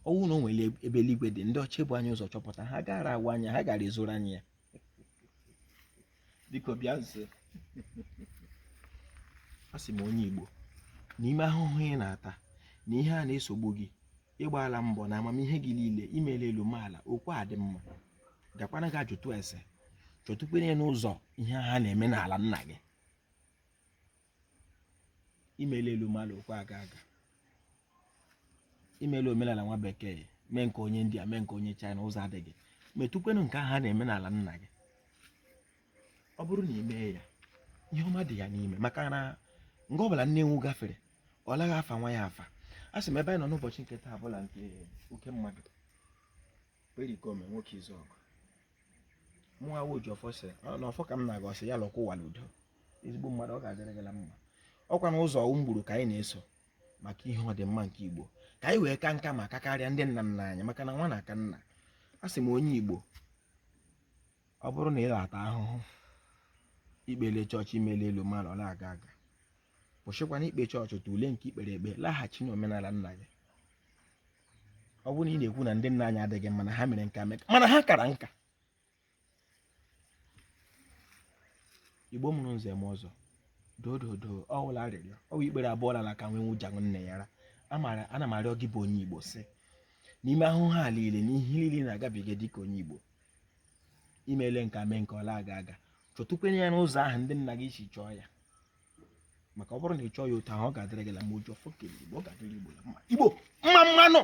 ọnwụ na o nwere ebe eluigwe dị ndị ọcha bụ anyị ụzọ chọpụta ha gara agwa anya ha gara ezoro anyị ya biko bịa nso a sị m onye Igbo n'ime ahụhụ ị na-ata na ihe a na-esogbu gị ịgbala mbọ na amamihe gị niile imele elu maala okwu a dị mma gakwana ga jụtụ ese chọtụkwenye n'ụzọ ihe ha na-eme n'ala nna gị imele elu maala okwu aga imele omenala nwa bekee mee nke onye India mee nke onye China ụzọ adịghị metụkwenụ nke ha na-eme n'ala nna gị ọ bụrụ na ime ya ihe ọma dị ya n'ime maka na mgbe ọbụla nne nwu gafere ọ laghị afa nwa ya afa a sị m ebe anyị nọ n'ụbọchị nke taa abụla nke oke mmadụ perikome nwoke Izọgụ mụnwa woji ọfọsị na ọfọ ka m na-aga ọsị ya lọkwa ụwa n'udo ezigbo mmadụ ọ ga-adịrị gị mma ọkwa na ụzọ mgburu ka anyị na-eso maka ihe ọdịmma nke Igbo ka anyị wee ka nka ma karịa ndị nna nna anyị maka na nwa na aka nna a sị m onye Igbo ọ bụrụ na ị na-ata ahụhụ ikpele chọọchị imele elu mmadụ ọla aga kwụsịkwa na ikpe chọọchị tụlee nke ikpere ekpe laghachi n'omenala nna gị ọ bụrụ na ị na-ekwu na ndị nna anyị adịghị mma na ha mere nka mana ha kara nka Igbo mụrụ nze m ọzọ dododo ọwụla arịrịọ ọwụ ikpere abụọ la ka nwe nwụja nne ya ana m arịọ gị bụ onye Igbo sị n'ime ahụhụ ha niile na ihe niile na-agabiga dịka onye Igbo imele nka mee nke ọla aga chọtụkwenye ya n'ụzọ ahụ ndị nna gị si chọọ ya maka ọ bụrụ na ị chọọ ya otu ahụ ọ ga-adịrị gị la ma ụjọ fọkele Igbo ọ ga-adịrị Igbo la mma Igbo mma mmanụ